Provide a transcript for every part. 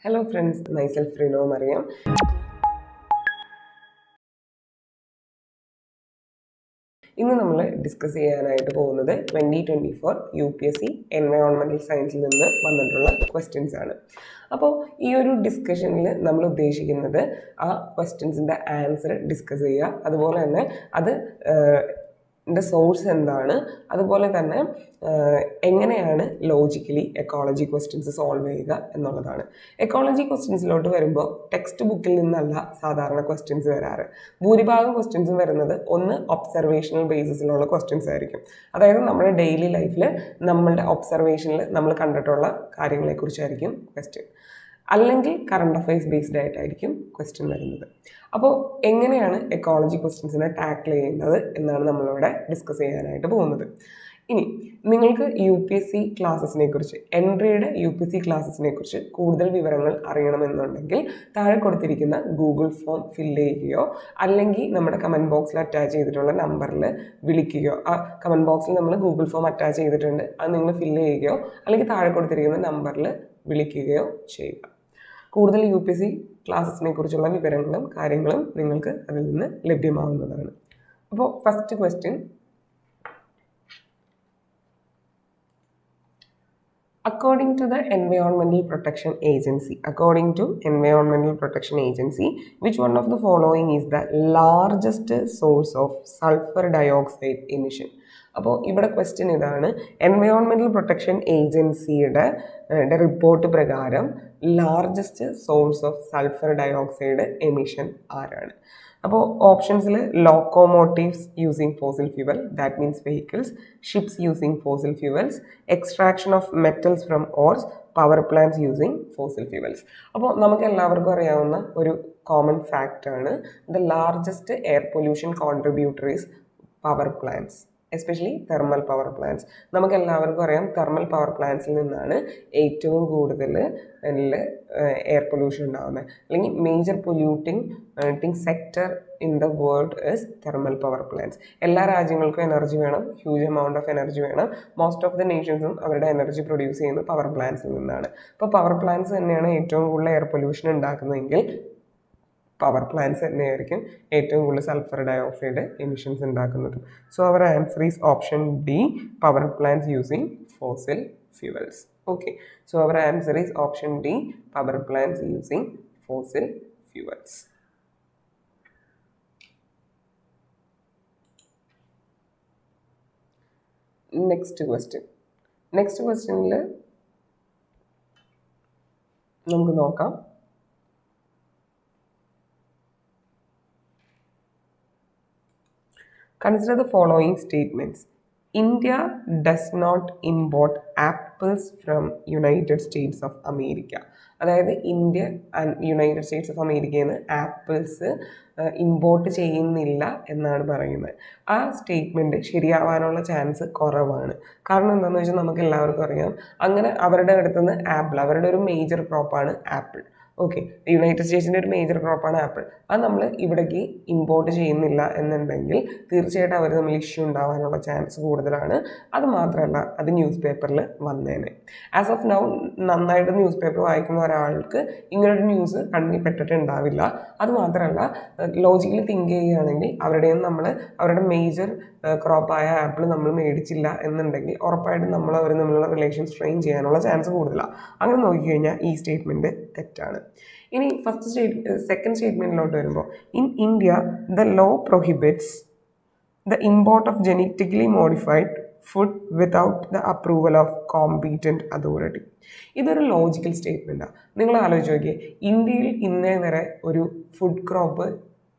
Hello friends, myself Rino Mariam. ഇന്ന് നമ്മൾ discuss ചെയ്യാനായിട്ട് പോകുന്നത് 2024 UPSC എൻവയോൺമെൻറ്റൽ സയൻസിൽ നിന്ന് വന്നിട്ടുള്ള ക്വസ്റ്റ്യൻസ് ആണ്. അപ്പോൾ ഈ ഒരു ഡിസ്കഷനിൽ നമ്മൾ ഉദ്ദേശിക്കുന്നത് ആ ക്വസ്റ്റ്യൻസിൻ്റെ ആൻസർ ഡിസ്കസ് ചെയ്യുക, അതുപോലെ തന്നെ അത് സോഴ്സ് എന്താണ്, അതുപോലെ തന്നെ എങ്ങനെയാണ് ലോജിക്കലി എക്കോളജി ക്വസ്റ്റ്യൻസ് സോൾവ് ചെയ്യുക എന്നുള്ളതാണ്. എക്കോളജി ക്വസ്റ്റ്യൻസിലോട്ട് വരുമ്പോൾ ടെക്സ്റ്റ് ബുക്കിൽ നിന്നല്ല സാധാരണ ക്വസ്റ്റ്യൻസ് വരാറ്. ഭൂരിഭാഗം ക്വസ്റ്റ്യൻസ് വരുന്നത് ഒന്ന് ഒബ്സർവേഷണൽ ബേസിസിലുള്ള ക്വസ്റ്റ്യൻസ് ആയിരിക്കും. അതായത് നമ്മുടെ ഡെയിലി ലൈഫിൽ നമ്മളുടെ ഒബ്സർവേഷനിൽ നമ്മൾ കണ്ടിട്ടുള്ള കാര്യങ്ങളെക്കുറിച്ചായിരിക്കും ക്വസ്റ്റ്യൻ, അല്ലെങ്കിൽ കറണ്ട് അഫയേഴ്സ് ബേസ്ഡ് ആയിട്ടായിരിക്കും ക്വസ്റ്റ്യൻ വരുന്നത്. അപ്പോൾ എങ്ങനെയാണ് എക്കോളജി ക്വസ്റ്റ്യൻസിനെ ടാക്കിൾ ചെയ്യുന്നത് എന്നാണ് നമ്മളിവിടെ ഡിസ്കസ് ചെയ്യാനായിട്ട് പോകുന്നത്. ഇനി നിങ്ങൾക്ക് UPSC ക്ലാസ്സസിനെ കുറിച്ച്, എൻട്രിയുടെ UPSC ക്ലാസ്സസിനെ കുറിച്ച് കൂടുതൽ വിവരങ്ങൾ അറിയണമെന്നുണ്ടെങ്കിൽ താഴെ കൊടുത്തിരിക്കുന്ന ഗൂഗിൾ ഫോം ഫില്ല് ചെയ്യുകയോ അല്ലെങ്കിൽ നമ്മുടെ കമൻറ്റ് ബോക്സിൽ അറ്റാച്ച് ചെയ്തിട്ടുള്ള നമ്പറിൽ വിളിക്കുകയോ, ആ കമൻറ്റ് ബോക്സിൽ നമ്മൾ ഗൂഗിൾ ഫോം അറ്റാച്ച് ചെയ്തിട്ടുണ്ട്, അത് നിങ്ങൾ ഫില്ല് ചെയ്യുകയോ അല്ലെങ്കിൽ താഴെ കൊടുത്തിരിക്കുന്ന നമ്പറിൽ വിളിക്കുകയോ ചെയ്യുക. കൂടുതൽ UPSC ക്ലാസ്സസിനെ കുറിച്ചുള്ള വിവരങ്ങളും കാര്യങ്ങളും നിങ്ങൾക്ക് അതിൽ നിന്ന് ലഭ്യമാവുന്നതാണ്. അപ്പോൾ first question, according to Environmental Protection Agency, which one of the following is the largest source of sulfur dioxide emission? അപ്പോൾ ഇവിടെ ക്വസ്റ്റ്യൻ ഇതാണ്, എൻവയോൺമെൻറ്റൽ പ്രൊട്ടക്ഷൻ ഏജൻസിയുടെ റിപ്പോർട്ട് പ്രകാരം largest source of sulphur dioxide emission ആരാണ്? അപ്പോൾ ഓപ്ഷൻസിൽ locomotives using fossil fuel, that means vehicles, ships using fossil fuels, extraction of metals from ores, power plants using fossil ഫ്യൂവൽസ്. അപ്പോൾ നമുക്ക് എല്ലാവർക്കും അറിയാവുന്ന ഒരു കോമൺ ഫാക്റ്റാണ്, the largest air pollution contributor is power plants, especially thermal power plants. നമുക്ക് എല്ലാവർക്കും അറിയാം തെർമൽ പവർ പ്ലാന്റ്സിൽ നിന്നാണ് ഏറ്റവും കൂടുതൽ എയർ പൊല്യൂഷൻ ഉണ്ടാകുന്നത്, അല്ലെങ്കിൽ major polluting sector in the world is thermal power plants. എല്ലാ രാജ്യങ്ങൾക്കും എനർജി വേണം, ഹ്യൂജ് എമൗണ്ട് ഓഫ് എനർജി വേണം. മോസ്റ്റ് ഓഫ് ദ നേഷൻസും അവരുടെ എനർജി പ്രൊഡ്യൂസ് ചെയ്യുന്നത് പവർ പ്ലാന്റ്സിൽ നിന്നാണ്. അപ്പോൾ പവർ പ്ലാന്റ്സ് തന്നെയാണ് ഏറ്റവും കൂടുതൽ എയർ പൊല്യൂഷൻ ഉണ്ടാക്കുന്നതെങ്കിൽ പവർ പ്ലാന്റ്സ് തന്നെയായിരിക്കും ഏറ്റവും കൂടുതൽ സൾഫർ ഡയോക്സൈഡ് എമിഷൻസ് ഉണ്ടാക്കുന്നത്. So our answer is option D, power plants using fossil fuels. Okay, so our answer is option D, power plants using fossil fuels. Next ക്വസ്റ്റ്യനിൽ നമുക്ക് നോക്കാം. Consider the following statements. India does not import apples from United States of America. അതായത് India and United States of അമേരിക്കയിൽ നിന്ന് apples import ചെയ്യുന്നില്ല എന്നാണ് പറയുന്നത്. ആ സ്റ്റേറ്റ്മെൻറ്റ് ശരിയാവാനുള്ള ചാൻസ് കുറവാണ്. കാരണം എന്താണെന്ന് വെച്ചാൽ നമുക്ക് എല്ലാവർക്കും അറിയാം, അങ്ങനെ അവരുടെ അടുത്തുനിന്ന് അവരുടെ ഒരു മേജർ ക്രോപ്പാണ് ആപ്പിൾ. ഓക്കെ, യുണൈറ്റഡ് സ്റ്റേറ്റ്സിൻ്റെ ഒരു മേജർ ക്രോപ്പാണ് ആപ്പിൾ. അത് നമ്മൾ ഇവിടേക്ക് ഇമ്പോർട്ട് ചെയ്യുന്നില്ല എന്നുണ്ടെങ്കിൽ തീർച്ചയായിട്ടും അവർ തമ്മിൽ ഇഷ്യൂ ഉണ്ടാവാനുള്ള ചാൻസ് കൂടുതലാണ്. അത് മാത്രമല്ല, അത് ന്യൂസ് പേപ്പറിൽ വന്നേനെ. ആസ് ഓഫ് നൗ നന്നായിട്ട് ന്യൂസ് പേപ്പർ വായിക്കുന്ന ഒരാൾക്ക് ഇങ്ങനൊരു ന്യൂസ് കണ്ണിൽ പെട്ടിട്ടുണ്ടാവില്ല. അത് മാത്രമല്ല, ലോജിക്കലി തിങ്ക് ചെയ്യുകയാണെങ്കിൽ അവരുടെ മേജർ ക്രോപ്പായ ആപ്പിൾ നമ്മൾ മേടിച്ചില്ല എന്നുണ്ടെങ്കിൽ ഉറപ്പായിട്ടും നമ്മൾ അവർ തമ്മിലുള്ള റിലേഷൻ സ്ട്രെയിൻ ചെയ്യാനുള്ള ചാൻസ് കൂടുതലാണ്. അങ്ങനെ നോക്കിക്കഴിഞ്ഞാൽ ഈ സ്റ്റേറ്റ്മെൻറ്റ് തെറ്റാണ്. ഇനി സെക്കൻഡ് സ്റ്റേറ്റ്മെൻറ്റിലോട്ട് വരുമ്പോൾ, in India the law prohibits the import of genetically modified food without the approval of competent authority. ഇതൊരു ലോജിക്കൽ സ്റ്റേറ്റ്മെൻറ്റാണ്. നിങ്ങൾ ആലോചിച്ച് നോക്കിയേ, ഇന്ത്യയിൽ ഇന്നേ വരെ ഒരു ഫുഡ് ക്രോപ്പ്,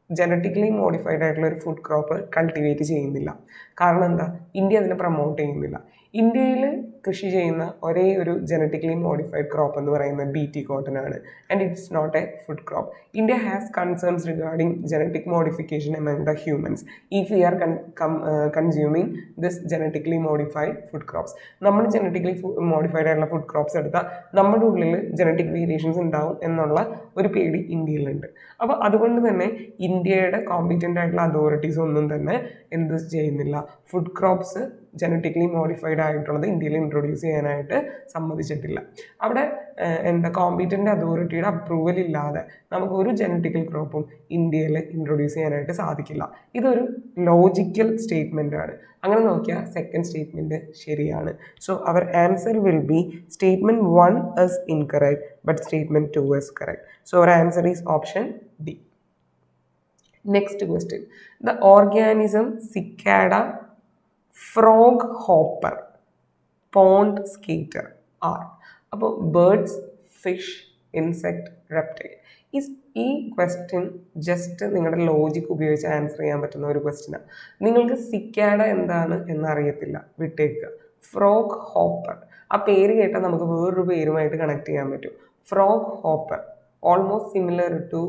ജനറ്റിക്കലി മോഡിഫൈഡ് ആയിട്ടുള്ള ഒരു ഫുഡ് ക്രോപ്പ് കൾട്ടിവേറ്റ് ചെയ്യുന്നില്ല. കാരണം എന്താ? ഇന്ത്യ അതിനെ പ്രൊമോട്ട് ചെയ്യുന്നില്ല. ഇന്ത്യയിൽ കൃഷി ചെയ്യുന്ന ഒരേ ഒരു ജനറ്റിക്കലി മോഡിഫൈഡ് ക്രോപ്പ് എന്ന് പറയുന്നത് BT cotton ആണ്, and it's not a food crop. India has concerns regarding genetic modification among the humans if we are consuming this genetically modified food crops. നമ്മൾ ജനറ്റിക്കലി മോഡിഫൈഡ് ആയിട്ടുള്ള food crops എടുത്താൽ നമ്മുടെ ഉള്ളിൽ genetic variations ഉണ്ടാവും എന്നുള്ള ഒരു പേടി ഇന്ത്യയിലുണ്ട്. അപ്പോൾ അതുകൊണ്ട് തന്നെ ഇന്ത്യയുടെ കോമ്പീറ്റൻ്റ് ആയിട്ടുള്ള അതോറിറ്റീസ് ഒന്നും തന്നെ എന്ത് ചെയ്യുന്നില്ല, ഫുഡ് ക്രോപ്സ് ജനറ്റിക്കലി മോഡിഫൈഡ് ആയിട്ടുള്ളത് ഇന്ത്യയിൽ ഇൻട്രൊഡ്യൂസ് ചെയ്യാനായിട്ട് സമ്മതിച്ചിട്ടില്ല. അവിടെ എന്താ കോമ്പീറ്റൻ്റ് അതോറിറ്റിയുടെ അപ്രൂവൽ ഇല്ലാതെ നമുക്ക് ഒരു ജനറ്റിക്കൽ ക്രോപ്പും ഇന്ത്യയിൽ ഇൻട്രൊഡ്യൂസ് ചെയ്യാനായിട്ട് സാധിക്കില്ല. ഇതൊരു ലോജിക്കൽ സ്റ്റേറ്റ്മെൻ്റ് ആണ്. അങ്ങനെ നോക്കിയാൽ സെക്കൻഡ് സ്റ്റേറ്റ്മെൻറ്റ് ശരിയാണ്. So our answer will be statement 1 is incorrect but statement 2 is correct. So our answer is option D. Next question. The organism Cicada, frog hopper, pond skater are. അപ്പോൾ birds, fish, insect, reptile. ഈ question just നിങ്ങളുടെ logic ഉപയോഗിച്ച് answer ചെയ്യാൻ പറ്റുന്ന ഒരു ക്വസ്റ്റ്യനാണ്. നിങ്ങൾക്ക് cicada എന്താണ് എന്നറിയത്തില്ല, വിട്ടേക്കുക. ഫ്രോഗ് ഹോപ്പർ, ആ പേര് കേട്ടാൽ നമുക്ക് വേറൊരു പേരുമായിട്ട് കണക്ട് ചെയ്യാൻ പറ്റും. Froghopper almost similar to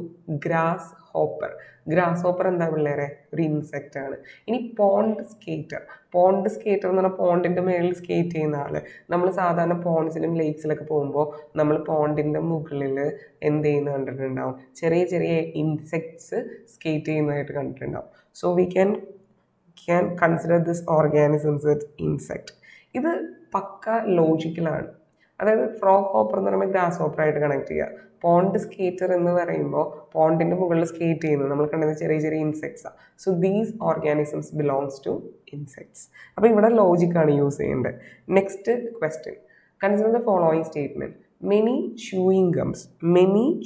grasshopper. Grasshopper എന്താ പിള്ളേരെ? ഒരു ഇൻസെക്റ്റ് ആണ്. ഇനി പോണ്ട് സ്കേറ്റർ. പോണ്ട് സ്കേറ്റർ എന്ന് പറഞ്ഞാൽ പോണ്ടിൻ്റെ മേളിൽ സ്കേറ്റ് ചെയ്യുന്ന ആള്. നമ്മൾ സാധാരണ പോണ്ട്സിലും ലേക്സിലൊക്കെ പോകുമ്പോൾ നമ്മൾ പോണ്ടിൻ്റെ മുകളിൽ എന്ത് ചെയ്യുന്ന കണ്ടിട്ടുണ്ടാവും? ചെറിയ ചെറിയ ഇൻസെക്ട്സ് സ്കേറ്റ് ചെയ്യുന്നതായിട്ട് കണ്ടിട്ടുണ്ടാവും. So we can consider this organisms S insect. ഇത് പക്ക ലോജിക്കലാണ്. അതായത് ഫ്രോഗ് ഹോപ്പർ എന്ന് പറയുമ്പോൾ ഗ്രാസ് ഹോപ്പറായിട്ട് കണക്ട് ചെയ്യുക. പോണ്ട് സ്കേറ്റർ എന്ന് പറയുമ്പോൾ പോണ്ടിൻ്റെ മുകളിൽ സ്കേറ്റ് ചെയ്യുന്നത് നമ്മൾ കണ്ടത് ചെറിയ ചെറിയ ഇൻസെക്ട്സാണ്. So these organisms belongs to insects. അപ്പോൾ ഇവിടെ ലോജിക്കാണ് യൂസ് ചെയ്യേണ്ടത്. Next question. Consider the following statement. Many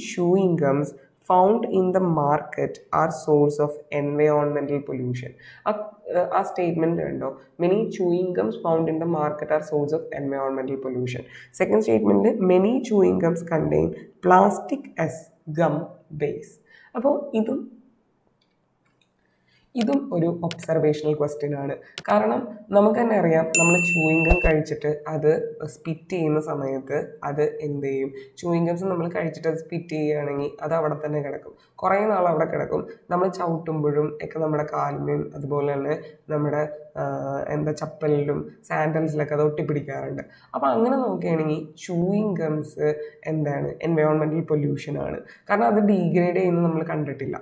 chewing gums found in the market are source of environmental pollution. ആ സ്റ്റേറ്റ്മെൻറ്റ് ഉണ്ടോ? Many chewing gums found in the market are source of environmental pollution. Second statement, many chewing gums contain plastic as gum base. അപ്പോൾ ഇതും ഒരു observational question ആണ്. കാരണം നമുക്ക് തന്നെ അറിയാം, നമ്മൾ ചൂയിങ് ഗം കഴിച്ചിട്ട് അത് സ്പിറ്റ് ചെയ്യുന്ന സമയത്ത് അത് എന്ത് ചെയ്യും? ചൂയിങ് ഗംസ് നമ്മൾ കഴിച്ചിട്ട് അത് സ്പിറ്റ് ചെയ്യുകയാണെങ്കിൽ അത് അവിടെ തന്നെ കിടക്കും, കുറേ നാൾ അവിടെ കിടക്കും. നമ്മൾ ചവിട്ടുമ്പോഴും ഒക്കെ നമ്മുടെ കാലിലും അതുപോലെ തന്നെ നമ്മുടെ ചപ്പലിലും സാൻഡൽസിലൊക്കെ അത് ഒട്ടിപ്പിടിക്കാറുണ്ട്. അപ്പോൾ അങ്ങനെ നോക്കുകയാണെങ്കിൽ ചൂയിങ് ഗംസ് എന്താണ്? എൻവയോൺമെൻറ്റൽ പൊല്യൂഷൻ ആണ്. കാരണം അത് ഡീഗ്രേഡ് ചെയ്യുന്നത് നമ്മൾ കണ്ടിട്ടില്ല.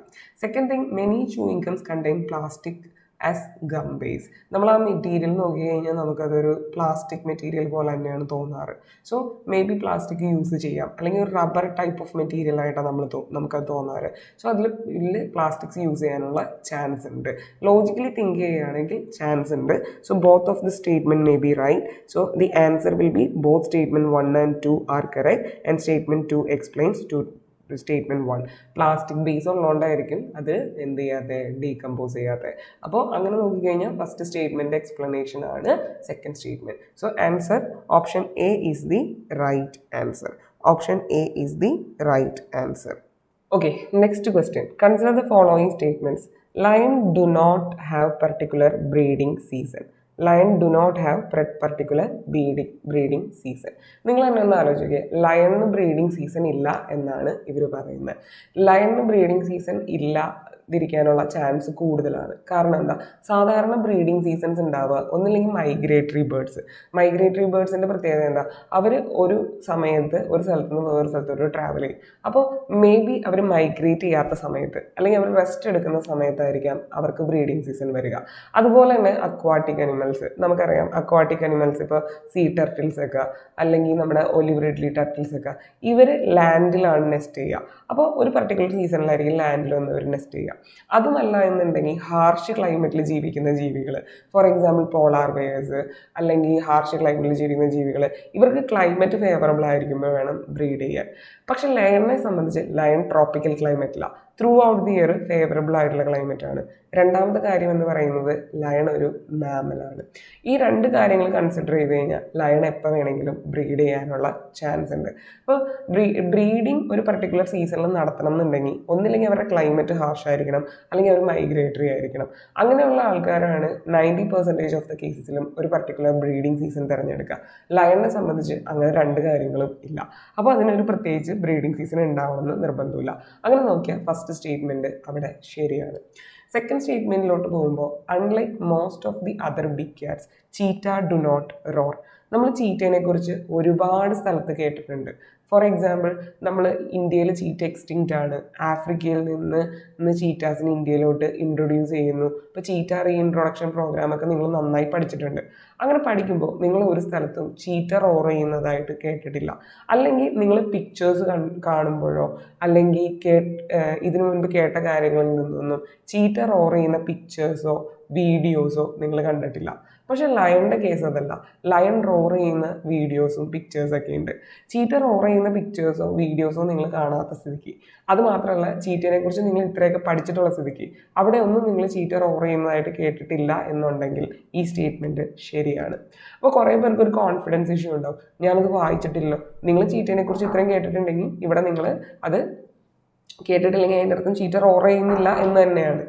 Second thing, many chewing gums contain plastic as gum base. നമ്മൾ ആ മെറ്റീരിയൽ നോക്കി കഴിഞ്ഞാൽ നമുക്കതൊരു പ്ലാസ്റ്റിക് മെറ്റീരിയൽ പോലെ തന്നെയാണ് തോന്നാറ്. So may be plastic use ചെയ്യാം, അല്ലെങ്കിൽ ഒരു റബ്ബർ ടൈപ്പ് ഓഫ് മെറ്റീരിയൽ ആയിട്ടാണ് നമുക്കത് തോന്നാറ്. സോ അതിൽ പ്ലാസ്റ്റിക്സ് യൂസ് ചെയ്യാനുള്ള ചാൻസ് ഉണ്ട്. ലോജിക്കലി തിങ്ക് ചെയ്യുകയാണെങ്കിൽ ചാൻസ് ഉണ്ട്. So both of the statement may be right. So the answer will be both statement 1 and 2 are correct and statement 2 explains to statement 1. Plastic base ഉള്ളതുകൊണ്ടായിരിക്കും അത് എന്ത് ചെയ്യാതെ, decompose ചെയ്യാതെ. അപ്പോൾ അങ്ങനെ നോക്കിക്കഴിഞ്ഞാൽ ഫസ്റ്റ് സ്റ്റേറ്റ്മെൻറ്റ് എക്സ്പ്ലനേഷൻ ആണ് second statement. So answer option A is the right answer. Option A is the right answer. Okay, next question. Consider the following statements. Lion do not have particular breeding season. Lion do not have particular breeding season. നിങ്ങൾ തന്നെ ഒന്ന് ആലോചിക്കുക, ലയണിന് breeding season ഇല്ല എന്നാണ് ഇവർ പറയുന്നത്. ലയണിന് breeding season ഇല്ലാതിരിക്കാനുള്ള chance കൂടുതലാണ്. കാരണം എന്താ? സാധാരണ ബ്രീഡിങ് സീസൺസ് ഉണ്ടാവുക ഒന്നില്ലെങ്കിൽ മൈഗ്രേറ്ററി ബേർഡ്സിൻ്റെ പ്രത്യേകത എന്താ? അവർ ഒരു സമയത്ത് ഒരു സ്ഥലത്ത് നിന്ന് വേറൊരു സ്ഥലത്തോട്ട് ട്രാവൽ ചെയ്യും. അപ്പോൾ മേ ബി അവർ മൈഗ്രേറ്റ് ചെയ്യാത്ത സമയത്ത് അല്ലെങ്കിൽ അവർ റെസ്റ്റ് എടുക്കുന്ന സമയത്തായിരിക്കാം അവർക്ക് ബ്രീഡിങ് സീസൺ വരിക. അതുപോലെ തന്നെ അക്വാട്ടിക് അനിമൽസ്, നമുക്കറിയാം അക്വാട്ടിക് അനിമൽസ് ഇപ്പോൾ സീ ടർട്ടിൽസ് ഒക്കെ അല്ലെങ്കിൽ നമ്മുടെ ഒലിവ് റിഡ്ലി ടർട്ടിൽസ് ഒക്കെ ഇവർ ലാൻഡിലാണ് നെസ്റ്റ് ചെയ്യുക. അപ്പോൾ ഒരു പർട്ടിക്കുലർ സീസണിലായിരിക്കും ലാൻഡിൽ വന്ന് അവർ നെസ്റ്റ് ചെയ്യുക. അതുമല്ല എന്നുണ്ടെങ്കിൽ ഹാർഷ് ക്ലൈമറ്റിൽ ജീവിക്കുന്ന ജീവികൾ, ഫോർ എക്സാമ്പിൾ പോളാർ ബെയേഴ്സ് അല്ലെങ്കിൽ ഹാർഷ് ക്ലൈമറ്റിൽ ജീവിക്കുന്ന ജീവികൾ, ഇവർക്ക് ക്ലൈമറ്റ് ഫേവറബിൾ ആയിരിക്കുമ്പോൾ വേണം ബ്രീഡ് ചെയ്യാൻ. പക്ഷെ ലയണിനെ സംബന്ധിച്ച് ലയൺ ട്രോപ്പിക്കൽ ക്ലൈമറ്റിലാണ്, throughout the year favourable ആയിട്ടുള്ള ക്ലൈമറ്റ് ആണ്. രണ്ടാമത്തെ കാര്യം എന്ന് പറയുന്നത് ലയൺ ഒരു മാമലാണ്. ഈ രണ്ട് കാര്യങ്ങൾ കൺസിഡർ ചെയ്ത് കഴിഞ്ഞാൽ ലയൺ എപ്പോൾ വേണമെങ്കിലും ബ്രീഡ് ചെയ്യാനുള്ള ചാൻസ് ഉണ്ട്. അപ്പോൾ ബ്രീഡിങ് ഒരു പർട്ടിക്കുലർ സീസണിൽ നടത്തണം എന്നുണ്ടെങ്കിൽ ഒന്നില്ലെങ്കിൽ അവരുടെ ക്ലൈമറ്റ് ഹാർഷ് ആയിരിക്കണം, അല്ലെങ്കിൽ അവർ മൈഗ്രേറ്ററി ആയിരിക്കണം. അങ്ങനെയുള്ള ആൾക്കാരാണ് 90% ഓഫ് ദ കേസസിലും ഒരു പർട്ടിക്കുലർ ബ്രീഡിങ് സീസൺ തിരഞ്ഞെടുക്കുക. ലയണിനെ സംബന്ധിച്ച് അങ്ങനെ രണ്ട് കാര്യങ്ങളും ഇല്ല. അപ്പോൾ അതിനൊരു പ്രത്യേകിച്ച് ബ്രീഡിങ് സീസൺ ഉണ്ടാവണമെന്ന് നിർബന്ധമില്ല. അങ്ങനെ നോക്കിയാൽ ഫസ്റ്റ് സ്റ്റേറ്റ്മെൻറ്റ് അവിടെ ശരിയാണ്. സെക്കൻഡ് സ്റ്റേറ്റ്മെൻറ്റിലോട്ട് പോകുമ്പോൾ, unlike most of the other big cats cheetah do not roar. നമ്മൾ ചീറ്റേനെ കുറിച്ച് ഒരുപാട് സ്ഥലത്ത് കേട്ടിട്ടുണ്ട്. ഫോർ എക്സാമ്പിൾ നമ്മൾ ഇന്ത്യയിൽ ചീറ്റ എക്സ്റ്റിങ്ക്റ്റ് ആണ്, ആഫ്രിക്കയിൽ നിന്ന് ചീറ്റാസിന് ഇന്ത്യയിലോട്ട് ഇൻട്രൊഡ്യൂസ് ചെയ്യുന്നു. ഇപ്പോൾ ചീറ്റ റീഇൻട്രൊഡക്ഷൻ പ്രോഗ്രാമൊക്കെ നിങ്ങൾ നന്നായി പഠിച്ചിട്ടുണ്ട്. അങ്ങനെ പഠിക്കുമ്പോൾ നിങ്ങൾ ഒരു സ്ഥലത്തും ചീറ്റ റോർ ചെയ്യുന്നതായിട്ട് കേട്ടിട്ടില്ല. അല്ലെങ്കിൽ നിങ്ങൾ പിക്ചേഴ്സ് കാണുമ്പോഴോ അല്ലെങ്കിൽ ഇതിനു മുൻപ് കേട്ട കാര്യങ്ങളിൽ നിന്നൊന്നും ചീറ്റ റോർ ചെയ്യുന്ന പിക്ചേഴ്സോ വീഡിയോസോ നിങ്ങൾ കണ്ടിട്ടില്ല. പക്ഷെ ലയണിൻ്റെ കേസ് അതല്ല. ലയൺ റോർ ചെയ്യുന്ന വീഡിയോസും പിക്ചേഴ്സൊക്കെ ഉണ്ട്. ചീറ്റ റോർ ചെയ്യുന്ന പിക്ചേഴ്സോ വീഡിയോസോ നിങ്ങൾ കാണാത്ത സ്ഥിതിക്ക്, അതുമാത്രമല്ല ചീറ്റയെ കുറിച്ച് നിങ്ങൾ ഇത്രയൊക്കെ പഠിച്ചിട്ടുള്ള സ്ഥിതിക്ക് അവിടെ ഒന്നും നിങ്ങൾ ചീറ്റ റോർ ചെയ്യുന്നതായിട്ട് കേട്ടിട്ടില്ല എന്നുണ്ടെങ്കിൽ ഈ സ്റ്റേറ്റ്മെൻറ്റ് ശരിയാണ്. അപ്പോൾ കുറേ പേർക്ക് ഒരു കോൺഫിഡൻസ് ഇഷ്യൂ ഉണ്ടാവും, ഞാനത് വായിച്ചിട്ടില്ലല്ലോ. നിങ്ങൾ ചീറ്റയെ കുറിച്ച് ഇത്രയും കേട്ടിട്ടുണ്ടെങ്കിൽ ഇവിടെ നിങ്ങൾ അത് കേട്ടിട്ടില്ലെങ്കിൽ അതിൻ്റെ അർത്ഥം ചീറ്റ റോർ ചെയ്യുന്നില്ല എന്ന് തന്നെയാണ്.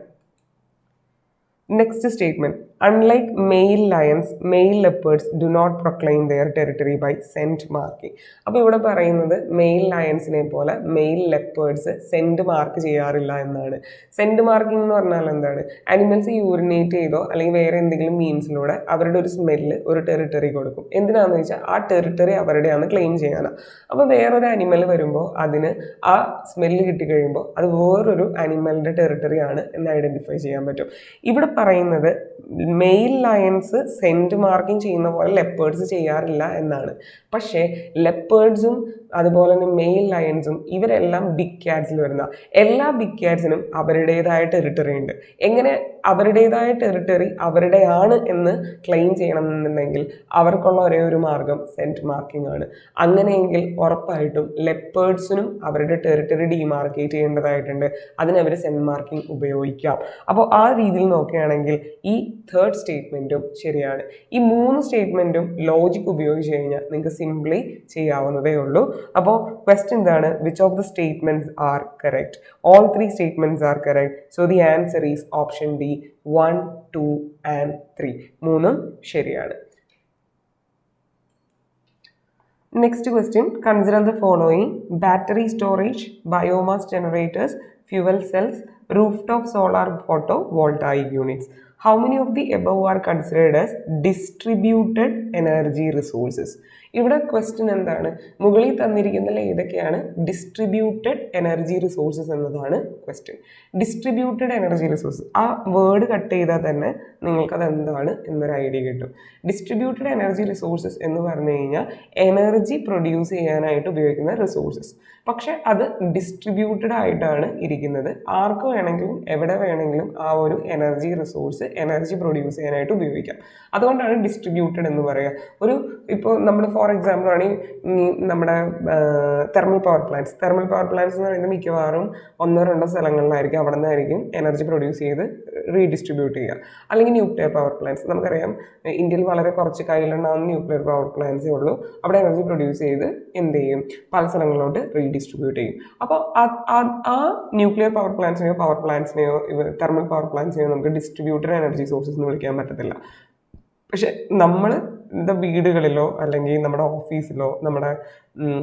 Next statement. Unlike male lions, male leopards do not proclaim their territory by scent marking. അപ്പോൾ ഇവിടെ പറയുന്നത് മെയിൽ ലയൺസിനെ പോലെ മെയിൽ ലെപ്പേർഡ്സ് സെൻറ്റ് മാർക്ക് ചെയ്യാറില്ല എന്നാണ്. സെൻറ്റ് മാർക്കിംഗ് എന്ന് പറഞ്ഞാൽ എന്താണ്? അനിമൽസ് യൂറിനേറ്റ് ചെയ്തോ അല്ലെങ്കിൽ വേറെ എന്തെങ്കിലും മീൻസിലൂടെ അവരുടെ ഒരു സ്മെല്ല് ഒരു ടെറിട്ടറി കൊടുക്കും. എന്തിനാണെന്ന് വെച്ചാൽ ആ ടെറിട്ടറി അവരുടെയാണ് ക്ലെയിം ചെയ്യാനാണ്. അപ്പോൾ വേറൊരു അനിമൽ വരുമ്പോൾ അതിന് ആ സ്മെല്ല് കിട്ടിക്കഴിയുമ്പോൾ അത് വേറൊരു അനിമലിൻ്റെ ടെറിട്ടറി ആണ് എന്ന് ഐഡൻറ്റിഫൈ ചെയ്യാൻ പറ്റും. ഇവിടെ പറയുന്നത് മെയിൽ ലയൺസ് സെൻറ്റ് മാർക്കിംഗ് ചെയ്യുന്ന പോലെ ലെപ്പേർഡ്സ് ചെയ്യാറില്ല എന്നാണ്. പക്ഷേ ലെപ്പേർഡ്സും അതുപോലെ തന്നെ മെയിൽ ലയൺസും ഇവരെല്ലാം ബിഗ് ക്യാറ്റ്സിൽ വരുന്ന എല്ലാ ബിഗ് ക്യാറ്റ്സിനും അവരുടേതായ ടെറിട്ടറി ഉണ്ട്. എങ്ങനെ അവരുടേതായ ടെറിട്ടറി അവരുടെയാണ് എന്ന് ക്ലെയിം ചെയ്യണമെന്നുണ്ടെങ്കിൽ അവർക്കുള്ള ഒരേ ഒരു മാർഗം സെൻറ്റ് മാർക്കിംഗ് ആണ്. അങ്ങനെയെങ്കിൽ ഉറപ്പായിട്ടും ലെപ്പേർഡ്സിനും അവരുടെ ടെറിട്ടറി ഡിമാർക്കേറ്റ് ചെയ്യേണ്ടതായിട്ടുണ്ട്. അതിനവർ സെൻറ്റ് മാർക്കിംഗ് ഉപയോഗിക്കാം. അപ്പോൾ ആ രീതിയിൽ നോക്കുകയാണെങ്കിൽ ഈ തേർഡ് സ്റ്റേറ്റ്മെൻറ്റും ശരിയാണ്. ഈ 3 സ്റ്റേറ്റ്മെൻറ്റും ലോജിക് ഉപയോഗിച്ച് കഴിഞ്ഞാൽ നിങ്ങൾക്ക് സിംപ്ലി ചെയ്യാവുന്നതേ ഉള്ളൂ. അപ്പോൾ ക്വസ്റ്റ്യൻ എന്താണ്? Which of the statements are correct? All 3 statements are correct. So the answer is option D 1, 2 and 3. 3ഉം ശരിയാണ്. Next question. Consider the following: battery storage, biomass generators, fuel cells, rooftop solar photovoltaic units. How many of the above are considered as distributed energy resources? ഇവിടെ question എന്താണ്? മുകളിൽ തന്നിരിക്കുന്നതിൽ ഏതൊക്കെയാണ് distributed energy resources എന്നതാണ് question. Distributed energy resources, ആ word cut ചെയ്താൽ തന്നെ നിങ്ങൾക്കത് എന്താണ് എന്നൊരു ഐഡിയ കിട്ടും. ഡിസ്ട്രിബ്യൂട്ടഡ് എനർജി റിസോഴ്സസ് എന്ന് പറഞ്ഞു കഴിഞ്ഞാൽ എനർജി പ്രൊഡ്യൂസ് ചെയ്യാനായിട്ട് ഉപയോഗിക്കുന്ന റിസോഴ്സസ്. പക്ഷെ അത് ഡിസ്ട്രിബ്യൂട്ടഡ് ആയിട്ടാണ് ഇരിക്കുന്നത്. ആർക്ക് വേണമെങ്കിലും എവിടെ വേണമെങ്കിലും ആ ഒരു എനർജി റിസോഴ്സ് എനർജി പ്രൊഡ്യൂസ് ചെയ്യാനായിട്ട് ഉപയോഗിക്കാം. അതുകൊണ്ടാണ് ഡിസ്ട്രിബ്യൂട്ടഡ് എന്ന് പറയുക. ഇപ്പോൾ നമ്മൾ ഫോർ എക്സാമ്പിൾ ആണെങ്കിൽ നമ്മുടെ തെർമൽ പവർ പ്ലാന്റ്സ് എന്ന് പറയുന്നത് മിക്കവാറും 1-2 സ്ഥലങ്ങളിലായിരിക്കും. അവിടെ നിന്നായിരിക്കും എനർജി പ്രൊഡ്യൂസ് ചെയ്ത് റീഡിസ്ട്രിബ്യൂട്ട് ചെയ്യുക. അല്ലെങ്കിൽ ന്യൂക്ലിയർ പവർ പ്ലാന്റ്സ്, നമുക്കറിയാം ഇന്ത്യയിൽ വളരെ കുറച്ച് കയ്യിലുണ്ടാകുന്ന ന്യൂക്ലിയർ പവർ പ്ലാന്റ്സേ ഉള്ളൂ. അവിടെ എനർജി പ്രൊഡ്യൂസ് ചെയ്ത് എന്ത് ചെയ്യും? പല സ്ഥലങ്ങളിലോട്ട് റീഡിസ്ട്രിബ്യൂട്ട് ചെയ്യും. അപ്പോൾ ആ ന്യൂക്ലിയർ പവർ പ്ലാന്റ്സിനെയോ തെർമൽ പവർ പ്ലാന്റ്സിനെയോ നമുക്ക് ഡിസ്ട്രിബ്യൂട്ടഡ് എനർജി സോഴ്സസ് എന്ന് വിളിക്കാൻ പറ്റത്തില്ല. പക്ഷെ നമ്മൾ വീടുകളിലോ അല്ലെങ്കിൽ നമ്മുടെ ഓഫീസിലോ നമ്മുടെ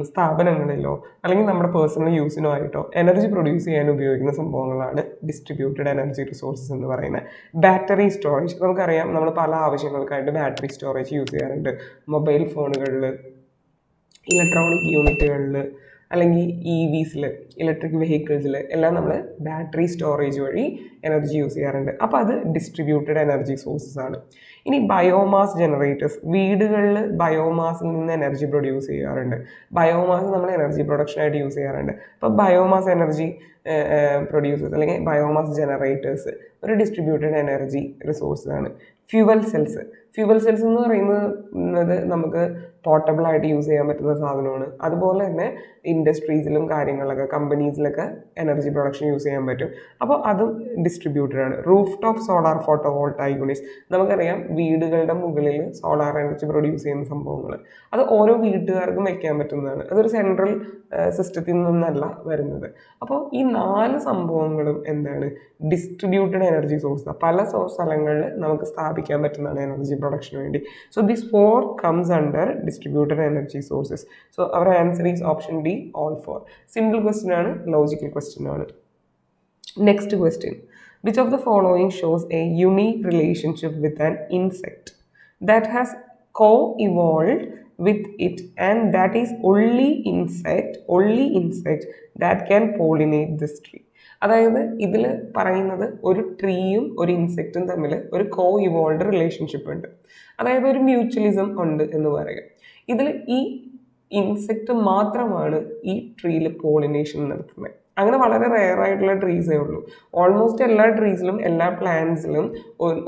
സ്ഥാപനങ്ങളിലോ അല്ലെങ്കിൽ നമ്മുടെ പേഴ്സണൽ യൂസിനോ ആയിട്ടോ എനർജി പ്രൊഡ്യൂസ് ചെയ്യാൻ ഉപയോഗിക്കുന്ന സംഭവങ്ങളാണ് ഡിസ്ട്രിബ്യൂട്ടഡ് എനർജി റിസോഴ്സസ് എന്ന് പറയുന്നത്. ബാറ്ററി സ്റ്റോറേജ്, നമുക്കറിയാം നമ്മൾ പല ആവശ്യങ്ങൾക്കായിട്ട് ബാറ്ററി സ്റ്റോറേജ് യൂസ് ചെയ്യാറുണ്ട്. മൊബൈൽ ഫോണുകളിൽ, ഇലക്ട്രോണിക് യൂണിറ്റുകളിൽ, അല്ലെങ്കിൽ EVസിൽ, ഇലക്ട്രിക് വെഹിക്കിൾസിൽ എല്ലാം നമ്മൾ ബാറ്ററി സ്റ്റോറേജ് വഴി എനർജി യൂസ് ചെയ്യാറുണ്ട്. അപ്പോൾ അത് ഡിസ്ട്രിബ്യൂട്ടഡ് എനർജി സോഴ്സസ് ആണ്. ഇനി ബയോമാസ് ജനറേറ്റേഴ്സ്, വീടുകളിൽ ബയോമാസിൽ നിന്ന് എനർജി പ്രൊഡ്യൂസ് ചെയ്യാറുണ്ട്. ബയോമാസ് നമ്മൾ എനർജി പ്രൊഡക്ഷനായിട്ട് യൂസ് ചെയ്യാറുണ്ട്. അപ്പോൾ ബയോമാസ് എനർജി പ്രൊഡ്യൂസേഴ്സ് അല്ലെങ്കിൽ ബയോമാസ് ജനറേറ്റേഴ്സ് ഒരു ഡിസ്ട്രിബ്യൂട്ടഡ് എനർജി റിസോഴ്സാണ്. ഫ്യൂവൽ സെൽസ് എന്ന് പറയുന്നത് നമുക്ക് പോർട്ടബിളായിട്ട് യൂസ് ചെയ്യാൻ പറ്റുന്ന സാധനമാണ്. അതുപോലെ തന്നെ ഇൻഡസ്ട്രീസിലും കാര്യങ്ങളിലൊക്കെ കമ്പനീസിലൊക്കെ എനർജി പ്രൊഡക്ഷൻ യൂസ് ചെയ്യാൻ പറ്റും. അപ്പോൾ അതും ഡിസ്ട്രിബ്യൂട്ടഡ് ആണ്. Roof top solar photovoltaic units, നമുക്കറിയാം വീടുകളുടെ മുകളിൽ സോളാർ എനർജി പ്രൊഡ്യൂസ് ചെയ്യുന്ന സംഭവങ്ങൾ, അത് ഓരോ വീട്ടുകാർക്കും വയ്ക്കാൻ പറ്റുന്നതാണ്. അതൊരു സെൻട്രൽ സിസ്റ്റത്തിൽ നിന്നല്ല വരുന്നത്. അപ്പോൾ ഈ 4 സംഭവങ്ങളും എന്താണ്? ഡിസ്ട്രിബ്യൂട്ടഡ് എനർജി സോഴ്സ്, പല സ്ഥലങ്ങളിൽ നമുക്ക് സ്ഥാപിക്കാൻ പറ്റുന്നതാണ് എനർജി പ്രൊഡക്ഷന് വേണ്ടി. So this 4 comes under distributed energy sources. So our answer is option D, all 4. Simple question ആണ്, ലോജിക്കൽ ക്വസ്റ്റ്യൻ ആണ്. Next question. Which of the following shows a unique relationship with an insect that has co-evolved with it, and that is only insect that can pollinate this tree. അതായത് ഇതിൽ പറയുന്നത് ഒരു ട്രീയും ഒരു ഇൻസെക്റ്റും തമ്മിൽ ഒരു കോ evolve relationship ഉണ്ട്, അതായത് ഒരു മ്യൂച്വലിസം ഉണ്ട് എന്ന് പറയാം. ഇതിൽ ഈ ഇൻസെക്റ്റ് മാത്രമാണ് ഈ ട്രീയിൽ പോളിനേഷൻ നടത്തുന്നത്. അങ്ങനെ വളരെ റെയർ ആയിട്ടുള്ള ട്രീസേ ഉള്ളൂ. ഓൾമോസ്റ്റ് എല്ലാ ട്രീസിലും എല്ലാ പ്ലാന്റ്സിലും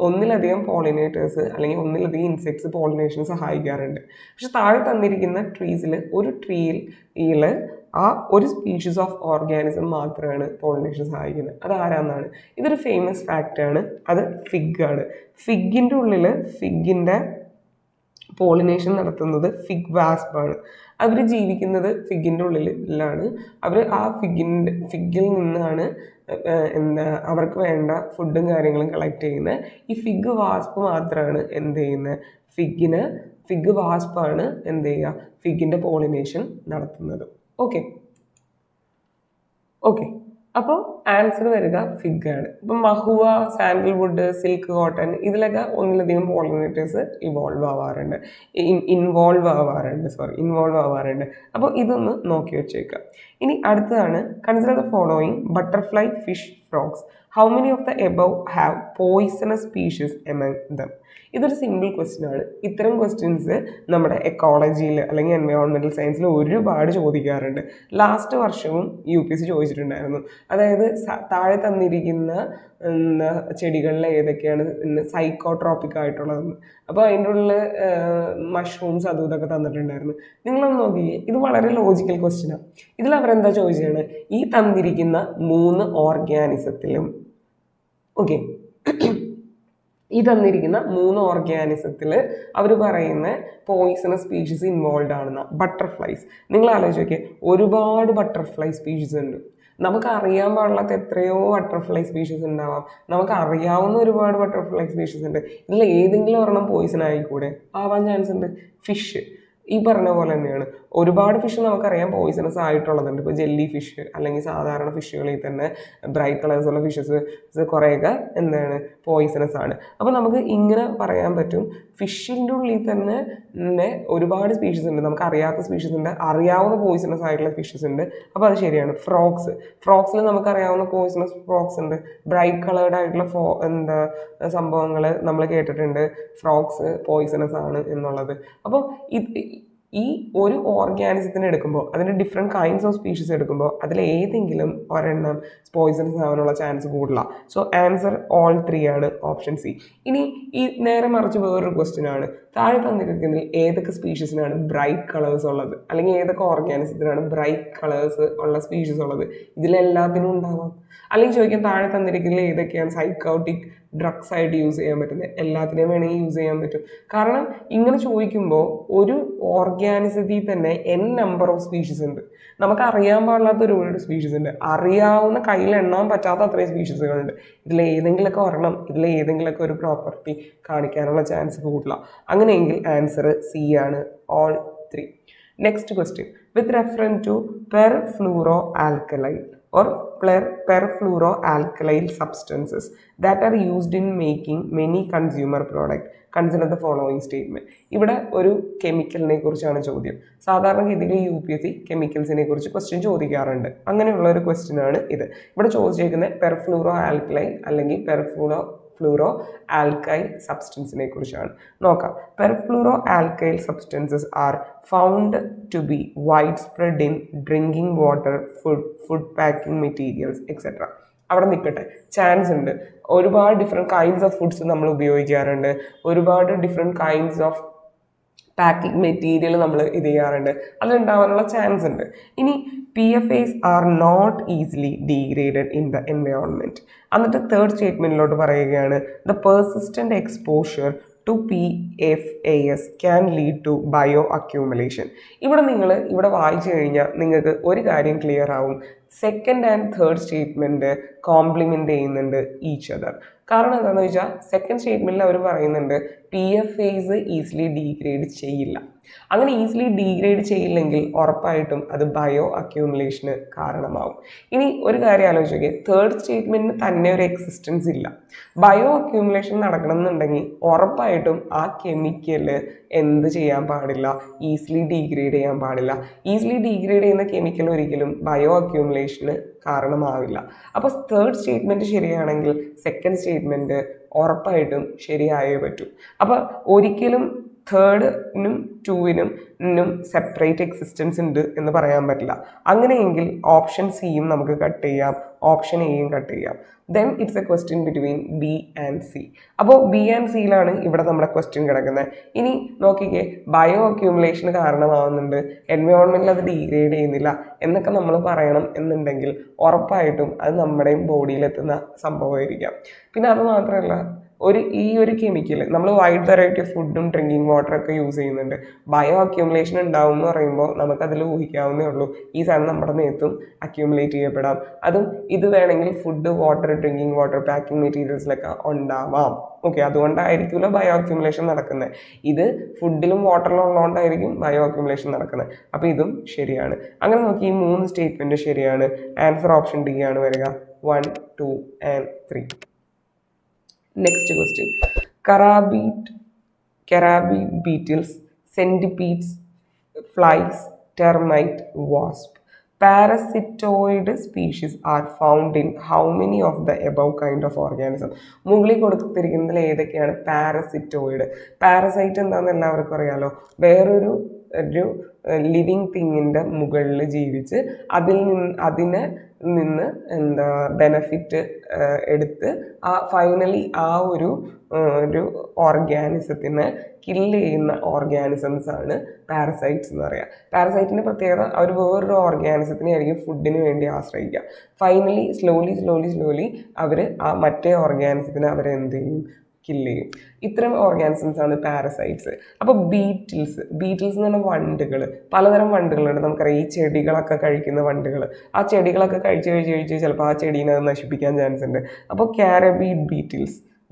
ഒന്നിലധികം പോളിനേറ്റേഴ്സ് അല്ലെങ്കിൽ ഒന്നിലധികം ഇൻസെക്ട്സ് പോളിനേഷൻ സഹായിക്കാറുണ്ട്. പക്ഷെ താഴെ തന്നിരിക്കുന്ന ട്രീസിൽ ഒരു ട്രീയിൽ ആ ഒരു സ്പീഷീസ് ഓഫ് ഓർഗാനിസം മാത്രമാണ് പോളിനേഷൻ സഹായിക്കുന്നത്. അത് ആരാന്നാണ്? ഇതൊരു ഫേമസ് ഫാക്റ്റാണ്. അത് ഫിഗ് ആണ്. ഫിഗിൻ്റെ ഉള്ളിൽ ഫിഗിൻ്റെ പോളിനേഷൻ നടത്തുന്നത് ഫിഗ് വാസ്പാണ്. അവർ ജീവിക്കുന്നത് ഫിഗിൻ്റെ ഉള്ളിലാണ്. അവർ ആ ഫിഗിൽ നിന്നാണ് അവർക്ക് വേണ്ട ഫുഡും കാര്യങ്ങളും കളക്ട് ചെയ്യുന്നത്. ഈ ഫിഗ് വാസ്പ് മാത്രമാണ് എന്ത് ചെയ്യുന്നത്? ഫിഗ് വാസ്പാണ് എന്ത് ചെയ്യുക? ഫിഗിൻ്റെ പോളിനേഷൻ നടത്തുന്നത്. ഓക്കെ, അപ്പോൾ ആൻസർ വരിക ഫിഗ് ആണ്. ഇപ്പം മഹുവ, സാൻഡൽവുഡ്, സിൽക്ക് കോട്ടൺ ഇതിലൊക്കെ ഒന്നിലധികം പോളിനേറ്റേഴ്സ് ഇൻവോൾവ് ആവാറുണ്ട്. അപ്പോൾ ഇതൊന്ന് നോക്കി വെച്ചേക്കാം. ഇനി അടുത്തതാണ്, consider the following butterfly, fish, frogs. How many of the above have poisonous species among them? ഇതൊരു സിമ്പിൾ ക്വസ്റ്റ്യൻ ആണ്. ഇത്തരം ക്വസ്റ്റ്യൻസ് നമ്മുടെ എക്കോളജിയിൽ അല്ലെങ്കിൽ എൻവയോൺമെൻറ്റൽ സയൻസിൽ ഒരുപാട് ചോദിക്കാറുണ്ട്. ലാസ്റ്റ് വർഷവും UPSC ചോദിച്ചിട്ടുണ്ടായിരുന്നു. അതായത് താഴെ തന്നിരിക്കുന്ന ചെടികളിൽ ഏതൊക്കെയാണ് സൈക്കോട്രോപിക് ആയിട്ടുള്ളതെന്ന്. അപ്പോൾ അതിൻ്റെ ഉള്ളിൽ മഷ്റൂംസ് അതും ഇതൊക്കെ തന്നിട്ടുണ്ടായിരുന്നു. നിങ്ങളൊന്ന് നോക്കിയേ, ഇത് വളരെ ലോജിക്കൽ ക്വസ്റ്റ്യനാണ്. ഇതിൽ അവരെന്താ ചോദിച്ചാണ്? ഈ തന്നിരിക്കുന്ന 3 ഓർഗാനിസത്തിലും ഈ തന്നിരിക്കുന്ന 3 ഓർഗാനിസത്തിൽ അവർ പറയുന്ന പോയിസണസ് സ്പീഷീസ് ഇൻവോൾവ് ആണെന്ന. ബട്ടർഫ്ലൈസ്, നിങ്ങൾ ആലോചിച്ച് നോക്കിയേ, ഒരുപാട് ബട്ടർഫ്ലൈ സ്പീഷീസ് ഉണ്ട്. നമുക്ക് അറിയാൻ പാടില്ലാത്ത എത്രയോ ബട്ടർഫ്ലൈ സ്പീഷീസ് ഉണ്ടാവാം. നമുക്ക് അറിയാവുന്ന ഒരുപാട് ബട്ടർഫ്ലൈ സ്പീഷീസ് ഉണ്ട്. ഇതിൽ ഏതെങ്കിലും ഒരെണ്ണം പോയിസൺ ആയിക്കൂടെ? ആവാൻ ചാൻസ് ഉണ്ട്. ഫിഷ് ഈ പറഞ്ഞ പോലെ തന്നെയാണ്. ഒരുപാട് ഫിഷ് നമുക്കറിയാം പോയിസണസ് ആയിട്ടുള്ളതുണ്ട്. ഇപ്പോൾ ജെല്ലി ഫിഷ് അല്ലെങ്കിൽ സാധാരണ ഫിഷുകളിൽ തന്നെ ബ്രൈറ്റ് കളേഴ്സുള്ള ഫിഷസ് കുറേയൊക്കെ എന്താണ് പോയിസണസ് ആണ്. അപ്പോൾ നമുക്ക് ഇങ്ങനെ പറയാൻ പറ്റും, ഫിഷിൻ്റെ ഉള്ളിൽ തന്നെ ഒരുപാട് സ്പീഷീസ് ഉണ്ട്. നമുക്ക് അറിയാത്ത സ്പീഷീസ് ഉണ്ട്, അറിയാവുന്ന പോയിസണസ് ആയിട്ടുള്ള ഫിഷസ് ഉണ്ട്. അപ്പോൾ അത് ശരിയാണ്. ഫ്രോഗ്സിൽ നമുക്കറിയാവുന്ന പോയിസണസ് ഫ്രോഗ്സ് ഉണ്ട്. ബ്രൈറ്റ് കളേർഡ് ആയിട്ടുള്ള സംഭവങ്ങൾ നമ്മൾ കേട്ടിട്ടുണ്ട്, ഫ്രോഗ്സ് പോയിസണസ് ആണ് എന്നുള്ളത്. അപ്പോൾ ഈ ഒരു ഓർഗാനിസത്തിന് എടുക്കുമ്പോൾ, അതിൻ്റെ ഡിഫറെൻറ്റ് കൈൻഡ്സ് ഓഫ് സ്പീഷീസ് എടുക്കുമ്പോൾ അതിൽ ഏതെങ്കിലും ഒരെണ്ണം പോയിസണസ് ആവാനുള്ള ചാൻസ് കൂടുതലാണ്. സോ ആൻസർ ഓൾ 3 ആണ്, ഓപ്ഷൻ സി. ഇനി ഈ നേരെ മറിച്ച് വേറൊരു ക്വസ്റ്റ്യൻ ആണ്. താഴെ തന്നിരിക്കുന്നതിൽ ഏതൊക്കെ സ്പീഷീസിനാണ് ബ്രൈറ്റ് കളേഴ്സ് ഉള്ളത്, അല്ലെങ്കിൽ ഏതൊക്കെ ഓർഗാനിസത്തിനാണ് ബ്രൈറ്റ് കളേഴ്സ് ഉള്ള സ്പീഷീസ് ഉള്ളത്? ഇതിലെല്ലാത്തിനും ഉണ്ടാവാം. അല്ലെങ്കിൽ ചോദിക്കാൻ, താഴെ തന്നിരിക്കുന്നതിൽ ഏതൊക്കെയാണ് സൈക്കോട്ടിക് ഡ്രഗ്സ് ആയിട്ട് യൂസ് ചെയ്യാൻ പറ്റുന്നത്? എല്ലാത്തിനെയും വേണമെങ്കിൽ യൂസ് ചെയ്യാൻ പറ്റും. കാരണം ഇങ്ങനെ ചോദിക്കുമ്പോൾ ഒരു ഓർഗാനിസത്തിൽ തന്നെ നമ്പർ ഓഫ് സ്പീഷീസ് ഉണ്ട്. നമുക്ക് അറിയാൻ പാടില്ലാത്ത ഒരുപാട് സ്പീഷീസ് ഉണ്ട്. അറിയാവുന്ന കയ്യിൽ എണ്ണാൻ പറ്റാത്ത അത്രയും സ്പീഷീസുകളുണ്ട്. ഇതിലേതെങ്കിലുമൊക്കെ ഒരെണ്ണം, ഇതിലേതെങ്കിലുമൊക്കെ ഒരു പ്രോപ്പർട്ടി കാണിക്കാനുള്ള ചാൻസ് കൂടുതലാണ്. അങ്ങനെയെങ്കിൽ ആൻസർ സി ആണ്, all 3. Next question, with reference to perfluoroalkaline or perfluoroalkyl substances that are used in making many consumer products. Consider the following statement. ഇവിടെ ഒരു കെമിക്കലിനെ കുറിച്ചാണ് ചോദ്യം. സാധാരണഗതിയിൽ UPSC കെമിക്കൽസിനെ കുറിച്ച് ക്വസ്റ്റ്യൻ ചോദിക്കാറുണ്ട്. അങ്ങനെയുള്ള ഒരു ക്വസ്റ്റ്യൻ ആണ് ഇത്. ഇവിടെ ചോദിച്ചേക്കുന്നത് പെർഫ്ലൂറോആൽക്കലൈൻ അല്ലെങ്കിൽ പെർഫ്ലൂറോആൽക്കൈൽ സബ്സ്റ്റൻസിനെ കുറിച്ചാണ്. നോക്കാം. Perfluoroalkyl substances are found to be widespread in drinking water, food packing materials etcetera. അവിടെ നിൽക്കട്ടെ, ചാൻസ് ഉണ്ട്. ഒരുപാട് ഡിഫറെൻറ്റ് കൈൻഡ്സ് ഓഫ് ഫുഡ്സ് നമ്മൾ ഉപയോഗിക്കാറുണ്ട്. ഒരുപാട് different kinds of packing material നമ്മൾ ഇത് ചെയ്യാറുണ്ട്. അതുണ്ടാവാനുള്ള ചാൻസ് ഉണ്ട്. ഇനി PFAs are not easily degraded in the environment. എന്നിട്ട് തേർഡ് സ്റ്റേറ്റ്മെൻറ്റിലോട്ട് പറയുകയാണ്, the persistent exposure to PFAS can lead to bioaccumulation. ഇവിടെ വായിച്ചു കഴിഞ്ഞാൽ നിങ്ങൾക്ക് ഒരു കാര്യം ക്ലിയർ ആവും. Second and third statement complement ചെയ്യുന്നുണ്ട് ഈച്ച് അതർ. കാരണം എന്താണെന്ന് വെച്ചാൽ സെക്കൻഡ് സ്റ്റേറ്റ്മെൻറ്റിൽ അവർ പറയുന്നുണ്ട് PFAs ഈസിലി ഡീഗ്രേഡ് ചെയ്യില്ല. അങ്ങനെ ഈസിലി ഡീഗ്രേഡ് ചെയ്യില്ലെങ്കിൽ ഉറപ്പായിട്ടും അത് ബയോ അക്യൂമുലേഷന് കാരണമാവും. ഇനി ഒരു കാര്യം ആലോചിക്കുക, തേർഡ് സ്റ്റേറ്റ്മെന്റിന് തന്നെ ഒരു എക്സിസ്റ്റൻസ് ഇല്ല. ബയോ അക്യൂമുലേഷൻ നടക്കണം എന്നുണ്ടെങ്കിൽ ഉറപ്പായിട്ടും ആ കെമിക്കല് എന്ത് ചെയ്യാൻ പാടില്ല, ഈസിലി ഡീഗ്രേഡ് ചെയ്യാൻ പാടില്ല. ഈസിലി ഡീഗ്രേഡ് ചെയ്യുന്ന കെമിക്കൽ ഒരിക്കലും ബയോ അക്യൂമുലേഷന് കാരണമാവില്ല. അപ്പോൾ തേർഡ് സ്റ്റേറ്റ്മെന്റ് ശരിയാണെങ്കിൽ സെക്കൻഡ് സ്റ്റേറ്റ്മെന്റ് ഉറപ്പായിട്ടും ശരിയായേ പറ്റൂ. അപ്പോൾ ഒരിക്കലും തേർഡിനും ടൂവിനും സെപ്പറേറ്റ് എക്സിസ്റ്റൻസ് ഉണ്ട് എന്ന് പറയാൻ പറ്റില്ല. അങ്ങനെയെങ്കിൽ ഓപ്ഷൻ സിയും നമുക്ക് കട്ട് ചെയ്യാം, ഓപ്ഷൻ എയും കട്ട് ചെയ്യാം. Then it's A question between B and C. അപ്പോൾ ബി ആൻഡ് സിയിലാണ് ഇവിടെ നമ്മുടെ ക്വസ്റ്റ്യൻ കിടക്കുന്നത്. ഇനി നോക്കിക്കേ, ബയോ അക്യൂമുലേഷന് കാരണമാവുന്നുണ്ട്, എൻവയോൺമെന്റിൽ അത് ഡീഗ്രേഡ് ചെയ്യുന്നില്ല എന്നൊക്കെ നമ്മൾ പറയണം എന്നുണ്ടെങ്കിൽ ഉറപ്പായിട്ടും അത് നമ്മുടെയും ബോഡിയിലെത്തുന്ന സംഭവമായിരിക്കാം. പിന്നെ അത് മാത്രമല്ല, ഈ ഒരു കെമിക്കൽ നമ്മൾ വൈഡ് വെറൈറ്റി ഓഫ് ഫുഡും ഡ്രിങ്കിങ് വാട്ടറൊക്കെ യൂസ് ചെയ്യുന്നുണ്ട്. ബയോ അക്യൂമുലേഷൻ ഉണ്ടാവും എന്ന് പറയുമ്പോൾ നമുക്കതിൽ ഊഹിക്കാവുന്നേ ഉള്ളൂ ഈ സാധനം നമ്മുടെ മേത്തും അക്യൂമുലേറ്റ് ചെയ്യപ്പെടാം. അതും ഇത് വേണമെങ്കിൽ food, water, drinking water, packing മെറ്റീരിയൽസിലൊക്കെ ഉണ്ടാവാം. ഓക്കെ, അതുകൊണ്ടായിരിക്കുമല്ലോ ബയോ അക്യൂമുലേഷൻ നടക്കുന്നത്. ഇത് ഫുഡിലും വാട്ടറിലും ഉള്ളതുകൊണ്ടായിരിക്കും ബയോ അക്യൂമുലേഷൻ നടക്കുന്നത്. അപ്പോൾ ഇതും ശരിയാണ്. അങ്ങനെ നോക്കി ഈ 3 സ്റ്റേറ്റ്മെൻറ്റ് ശരിയാണ്. ആൻസർ ഓപ്ഷൻ ഡി ആണ് വരിക. 1, 2 and 3. Next question. Carabid beetles, centipedes, flies, termite, wasp. Parasitoid species are found in how many of the above kind of organism? മുകളിൽ കൊടുത്തിരിക്കുന്നതിൽ ഏതൊക്കെയാണ് പാരസിറ്റോയിഡ്? പാരസൈറ്റ് എന്താണെന്ന് എല്ലാവർക്കും അറിയാലോ. വേറൊരു ലിവിങ് തിങ്ങിൻ്റെ മുകളിൽ ജീവിച്ച് അതിനെ നിന്ന് ബെനഫിറ്റ് എടുത്ത് ഫൈനലി ആ ഒരു ഓർഗാനിസത്തിനെ കില്ല് ചെയ്യുന്ന ഓർഗാനിസംസ് ആണ് പാരസൈറ്റ്സ് എന്ന് പറയുക. പാരസൈറ്റിൻ്റെ പ്രത്യേകത, അവർ വേറൊരു ഓർഗാനിസത്തിനെ ആയിരിക്കും ഫുഡിന് വേണ്ടി ആശ്രയിക്കുക. ഫൈനലി സ്ലോലി അവർ ആ മറ്റേ ഓർഗാനിസത്തിനെ അവരെന്ത് ചെയ്യും, കില്ല് ചെയ്യും. ഇത്തരം ഓർഗാനിസംസ് ആണ് പാരസൈറ്റ്സ്. അപ്പോൾ ബീറ്റിൽസ് എന്ന് പറഞ്ഞാൽ വണ്ടുകൾ, പലതരം വണ്ടുകളുണ്ട്. നമുക്കറിയാം ഈ ചെടികളൊക്കെ കഴിക്കുന്ന വണ്ടുകൾ. ആ ചെടികളൊക്കെ കഴിച്ച് ചിലപ്പോൾ ആ ചെടീനെ അത് നശിപ്പിക്കാൻ ചാൻസ് ഉണ്ട്. അപ്പോൾ കാരബീഡ്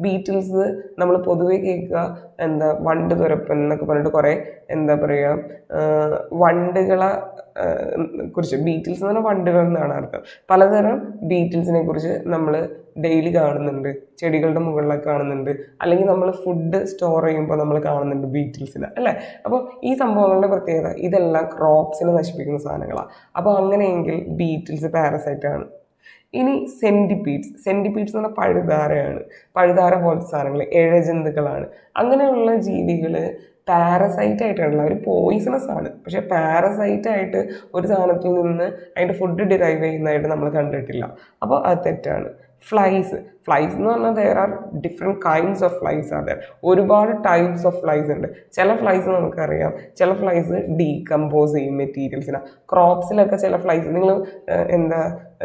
ബീറ്റിൽസ് നമ്മൾ പൊതുവെ കേൾക്കുക വണ്ട് തുരപ്പൻ എന്നൊക്കെ പറഞ്ഞിട്ട് കുറേ വണ്ടുകളെ കുറിച്ച്. ബീറ്റിൽസ് എന്ന് പറഞ്ഞാൽ വണ്ടുകൾ എന്നാണ് അർത്ഥം. പലതരം ബീറ്റിൽസിനെ കുറിച്ച് നമ്മൾ ഡെയിലി കാണുന്നുണ്ട്, ചെടികളുടെ മുകളിലൊക്കെ കാണുന്നുണ്ട്, അല്ലെങ്കിൽ നമ്മൾ ഫുഡ് സ്റ്റോർ ചെയ്യുമ്പോൾ നമ്മൾ കാണുന്നുണ്ട് ബീറ്റിൽസിനെ, അല്ലേ? അപ്പോൾ ഈ സംഭവങ്ങളുടെ പ്രത്യേകത ഇതെല്ലാം ക്രോപ്സിനെ നശിപ്പിക്കുന്ന സാധനങ്ങളാണ്. അപ്പോൾ അങ്ങനെയെങ്കിൽ ബീറ്റിൽസ് പാരസൈറ്റാണ്. ഇനി സെൻറ്റിപീഡ്സ് എന്ന് പറഞ്ഞാൽ പഴുതാര പോലത്തെ സാധനങ്ങൾ, ഇഴജന്തുക്കളാണ്. അങ്ങനെയുള്ള ജീവികൾ പാരസൈറ്റ് ആയിട്ടുള്ള ഒരു പോയിസണസ് ആണ്. പക്ഷെ പാരസൈറ്റ് ആയിട്ട് ഒരു സാധനത്തിൽ നിന്ന് അതിൻ്റെ ഫുഡ് ഡിറൈവ് ചെയ്യുന്നതായിട്ട് നമ്മൾ കണ്ടിട്ടില്ല. അപ്പോൾ അത് തെറ്റാണ്. ഫ്ലൈസ് എന്ന് പറഞ്ഞാൽ there are different kinds of flies are there. ഒരുപാട് ടൈപ്സ് ഓഫ് ഫ്ലൈസ് ഉണ്ട്. ചില ഫ്ലൈസ് നമുക്കറിയാം, ചില ഫ്ലൈസ് ഡീകമ്പോസ് ചെയ്യും മെറ്റീരിയൽസിനെ. ക്രോപ്സിലൊക്കെ ചില ഫ്ലൈസ്, നിങ്ങൾ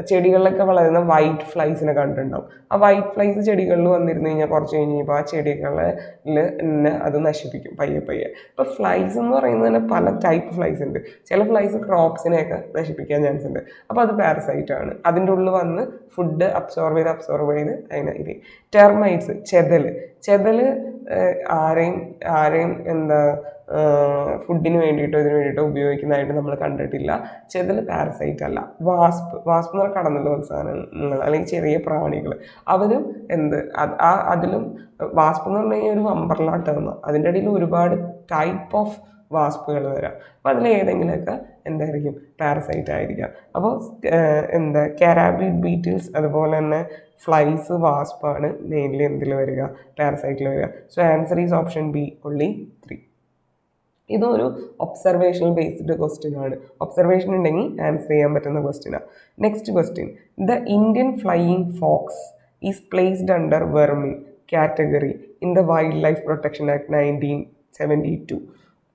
ചെടികളിലൊക്കെ വളരുന്ന വൈറ്റ് ഫ്ലൈസിനെ കണ്ടിട്ടുണ്ടാവും. ആ വൈറ്റ് ഫ്ലൈസ് ചെടികളിൽ വന്നിരുന്നു കഴിഞ്ഞാൽ കുറച്ച് കഴിഞ്ഞപ്പോൾ ആ ചെടികളിൽ അത് നശിപ്പിക്കും പയ്യെ. അപ്പോൾ ഫ്ലൈസ് എന്ന് പറയുന്നത് തന്നെ പല ടൈപ്പ് ഫ്ലൈസ് ഉണ്ട്. ചില ഫ്ലൈസ് ക്രോപ്സിനെയൊക്കെ നശിപ്പിക്കാൻ ചാൻസ് ഉണ്ട്. അപ്പോൾ അത് പാരസൈറ്റ് ആണ്. അതിൻ്റെ ഉള്ളിൽ വന്ന് ഫുഡ് അബ്സോർവ് ചെയ്ത് അതിനെ ഇത്. ടെർമൈറ്റ്സ്, ചെതൽ ആരെയും ഫുഡിന് വേണ്ടിയിട്ടോ ഇതിന് വേണ്ടിയിട്ടോ ഉപയോഗിക്കുന്നതായിട്ട് നമ്മൾ കണ്ടിട്ടില്ല. ചെതൽ പാരസൈറ്റ് അല്ല. വാസ്പ് എന്ന് പറഞ്ഞാൽ കടന്നുള്ള സാധനങ്ങൾ അല്ലെങ്കിൽ ചെറിയ പ്രാണികൾ, അവരും അതിലും വാസ്പ് എന്ന് പറഞ്ഞു കഴിഞ്ഞാൽ ഒരു അംബ്രല്ല ടേം. അതിൻ്റെ ഇടയിൽ ഒരുപാട് ടൈപ്പ് ഓഫ് വാസ്പുകൾ വരാം. അപ്പോൾ അതിലേതെങ്കിലുമൊക്കെ എന്തായിരിക്കും, പാരസൈറ്റ് ആയിരിക്കാം. അപ്പോൾ കാരാബിഡ് ബീറ്റിൽസ് അതുപോലെ തന്നെ ഫ്ലൈസ്, വാസ്പാണ് മെയിൻലി എന്തിൽ വരിക, പാരസൈറ്റിൽ വരിക. So answer is option B, only 3. ഇതൊരു ഒബ്സർവേഷണൽ ബേസ്ഡ് ക്വസ്റ്റ്യൻ ആണ്. ഒബ്സർവേഷൻ ഉണ്ടെങ്കിൽ ആൻസർ ചെയ്യാൻ പറ്റുന്ന ക്വസ്റ്റ്യനാണ്. Next question. The Indian flying fox is placed under vermin category in the wildlife protection act 1972.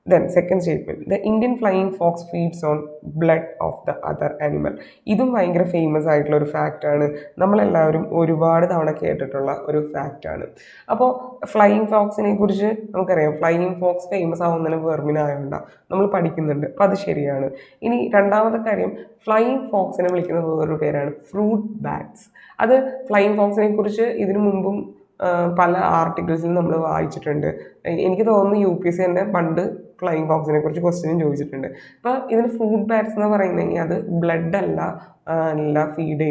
Then second statement, the Indian flying fox feeds on blood of the other animal. ഇതും ഭയങ്കര famous ആയിട്ടുള്ള ഒരു ഫാക്റ്റാണ്. നമ്മളെല്ലാവരും ഒരുപാട് തവണ കേട്ടിട്ടുള്ള ഒരു ഫാക്റ്റാണ്. അപ്പോൾ ഫ്ലൈയിങ് ഫോക്സിനെ കുറിച്ച് നമുക്കറിയാം. ഫ്ലൈയിങ് ഫോക്സ് ഫേമസ് ആവുന്നതിന് വെർമിനായോണ്ടാണ് നമ്മൾ പഠിക്കുന്നുണ്ട്. അപ്പോൾ അത് ശരിയാണ്. ഇനി രണ്ടാമത്തെ കാര്യം, ഫ്ലൈയിങ് ഫോക്സിനെ വിളിക്കുന്ന വേറൊരു പേരാണ് ഫ്രൂട്ട് ബാറ്റ്സ്. അത് ഫ്ലൈയിങ് ഫോക്സിനെ കുറിച്ച് ഇതിനു മുമ്പും പല ആർട്ടിക്കിൾസിൽ നമ്മൾ വായിച്ചിട്ടുണ്ട്. എനിക്ക് തോന്നുന്നു UPSC തന്നെ പണ്ട് ഫ്ലൈയിങ് ഫോക്സിനെ കുറിച്ച് ക്വസ്റ്റ്യനും ചോദിച്ചിട്ടുണ്ട്. അപ്പോൾ ഇതിന് ഫുഡ് ബാറ്റ്സ് എന്ന് പറയുന്നെങ്കിൽ അത് ബ്ലഡ് അല്ല ഫീഡ്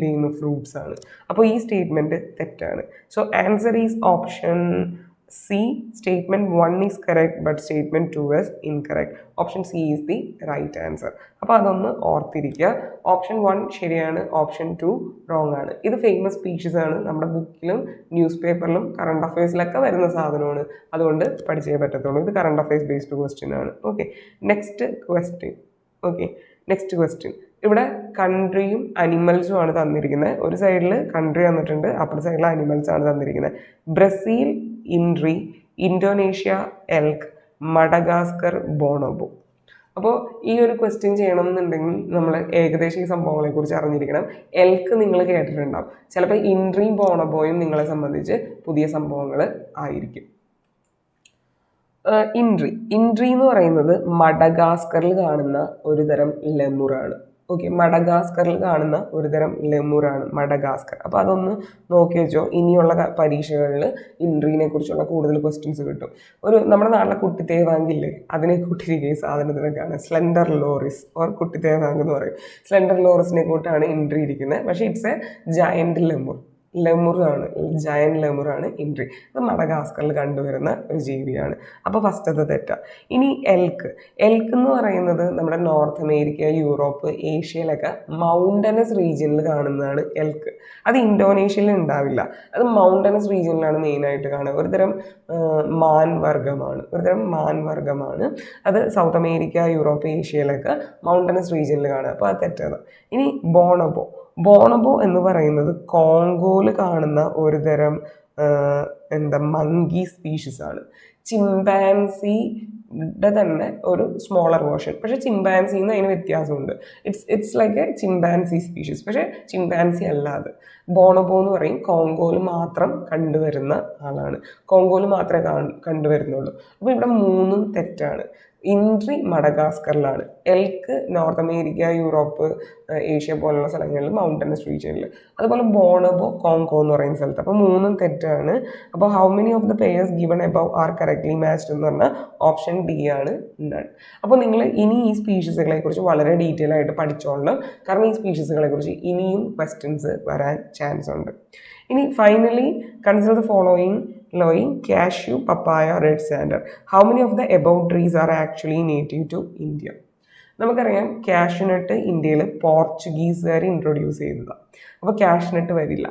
ചെയ്യുന്ന ഫ്രൂട്ട്സ് ആണ്. അപ്പോൾ ഈ സ്റ്റേറ്റ്മെൻറ്റ് തെറ്റാണ്. So answer is option C. Statement 1 is correct but statement 2 is incorrect. Option C is the right answer. അപ്പോൾ അതൊന്ന് ഓർത്തിരിക്കുക. ഓപ്ഷൻ 1 ശരിയാണ്, ഓപ്ഷൻ 2 റോങ് ആണ്. ഇത് ഫേമസ് സ്പീഷീസ് ആണ്, നമ്മുടെ ബുക്കിലും ന്യൂസ് പേപ്പറിലും കറണ്ട് അഫയേഴ്സിലൊക്കെ വരുന്ന സാധനമാണ്. അതുകൊണ്ട് പഠിച്ചേ പറ്റത്തുള്ളൂ. ഇത് കറണ്ട് അഫയേഴ്സ് ബേസ്ഡ് ക്വസ്റ്റ്യൻ ആണ്. Okay, next question. ഇവിടെ കൺട്രിയും അനിമൽസും ആണ് തന്നിരിക്കുന്നത്. ഒരു സൈഡിൽ കൺട്രി തന്നിട്ടുണ്ട്, അപ്പുറത്തെ സൈഡിൽ അനിമൽസ് ആണ് തന്നിരിക്കുന്നത്. Brazil indri, Indonesia elk, Madagascar bonobo. അപ്പോൾ ഈ ഒരു ക്വസ്റ്റ്യൻ ചെയ്യണമെന്നുണ്ടെങ്കിൽ നമ്മൾ ഏകദേശം ഈ സംഭവങ്ങളെക്കുറിച്ച് അറിഞ്ഞിരിക്കണം. എൽക്ക് നിങ്ങൾ കേട്ടിട്ടുണ്ടാവും, ചിലപ്പോൾ ഇൻട്രിയും ബോണോബോയും നിങ്ങളെ സംബന്ധിച്ച് പുതിയ സംഭവങ്ങൾ ആയിരിക്കും. ഇൻട്രി എന്ന് പറയുന്നത് മഡഗാസ്കറിൽ കാണുന്ന ഒരു തരം ലെമുറാണ്. മഡഗാസ്കറിൽ കാണുന്ന ഒരു തരം ലെമുറാണ് മഡഗാസ്കർ. അപ്പോൾ അതൊന്ന് നോക്കി വെച്ചോ. ഇനിയുള്ള പരീക്ഷകളിൽ ഇൻട്രീനെ കുറിച്ചുള്ള കൂടുതൽ ക്വസ്റ്റ്യൻസ് കിട്ടും. നമ്മുടെ നാട്ടിലെ കുട്ടിത്തേവാങ്കില്ലേ, അതിനെ കൂട്ടിരിക്കുക ഈ സാധനത്തിനൊക്കെയാണ് സ്ലെൻഡർ ലോറിസ് ഓർ കുട്ടിത്തേവാങ്ക് എന്ന് പറയും. സ്ലെൻഡർ ലോറിസിനെ കൂട്ടാണ് ഇൻട്രി ഇരിക്കുന്നത്. പക്ഷേ ഇറ്റ്സ് എ ജയൻറ്റ് ജയൻറ്റ് ലെമുറാണ് ഇൻട്രി. അത് മഡഗാസ്കറിൽ കണ്ടുവരുന്ന ഒരു ജീവിയാണ്. അപ്പോൾ ഫസ്റ്റത്തെ തെറ്റാ. ഇനി എൽക്ക് എന്ന് പറയുന്നത് നമ്മുടെ നോർത്ത് അമേരിക്ക, യൂറോപ്പ്, ഏഷ്യയിലൊക്കെ മൗണ്ടനസ് റീജിയനിൽ കാണുന്നതാണ് എൽക്ക്. അത് ഇന്തോനേഷ്യയിൽ ഉണ്ടാവില്ല. അത് മൗണ്ടനസ് റീജിയനിലാണ് മെയിനായിട്ട് കാണുക. ഒരുതരം മാൻവർഗമാണ്. അത് സൗത്ത് അമേരിക്ക, യൂറോപ്പ്, ഏഷ്യയിലൊക്കെ മൗണ്ടനസ് റീജിയനിൽ കാണുക. അപ്പോൾ അത് തെറ്റാണ്. ഇനി ബോണബോ എന്ന് പറയുന്നത് കോങ്കോയിൽ കാണുന്ന ഒരു തരം മങ്കി സ്പീഷീസ് ആണ്. ചിമ്പാൻസിയുടെ തന്നെ ഒരു സ്മോളർ വേർഷൻ. പക്ഷേ ചിമ്പാൻസിന്ന് അതിന് വ്യത്യാസമുണ്ട്. It's like A chimpanzee species, പക്ഷേ ചിമ്പാൻസി അല്ലാതെ. ബോണബോ എന്ന് പറയും കോങ്കോയിൽ മാത്രം കണ്ടുവരുന്ന ആളാണ്. കോങ്കോയിൽ മാത്രമേ കണ്ടുവരുന്നുള്ളൂ. അപ്പോൾ ഇവിടെ 3 തെറ്റാണ്. ഇൻട്രി മഡഗാസ്കറിലാണ്, elk North America, Europe, Asia പോലുള്ള സ്ഥലങ്ങളിൽ മൗണ്ടനസ് റീജിയനിൽ, അതുപോലെ ബോണബോ കോങ്കോ എന്ന് പറയുന്ന സ്ഥലത്ത്. അപ്പോൾ 3 തെറ്റാണ്. അപ്പോൾ how many of the pairs given above are correctly matched എന്ന് പറഞ്ഞാൽ ഓപ്ഷൻ ഡി ആണ് നൺ. അപ്പോൾ നിങ്ങൾ ഇനി ഈ സ്പീഷീസുകളെ കുറിച്ച് വളരെ ഡീറ്റെയിൽ ആയിട്ട് പഠിച്ചോളണം. കാരണം ഈ സ്പീഷീസുകളെ കുറിച്ച് ഇനിയും ക്വസ്റ്റ്യൻസ് വരാൻ ചാൻസ് ഉണ്ട്. ഇനി finally consider the following cashew, papaya, red sander. How many of the above trees are actually native to India? നമുക്കറിയാം കാഷ്യൂനട്ട് ഇന്ത്യയിൽ പോർച്ചുഗീസുകാർ ഇൻട്രൊഡ്യൂസ് ചെയ്തതാണ്. അപ്പോൾ കാഷ്യൂനട്ട് വരില്ല.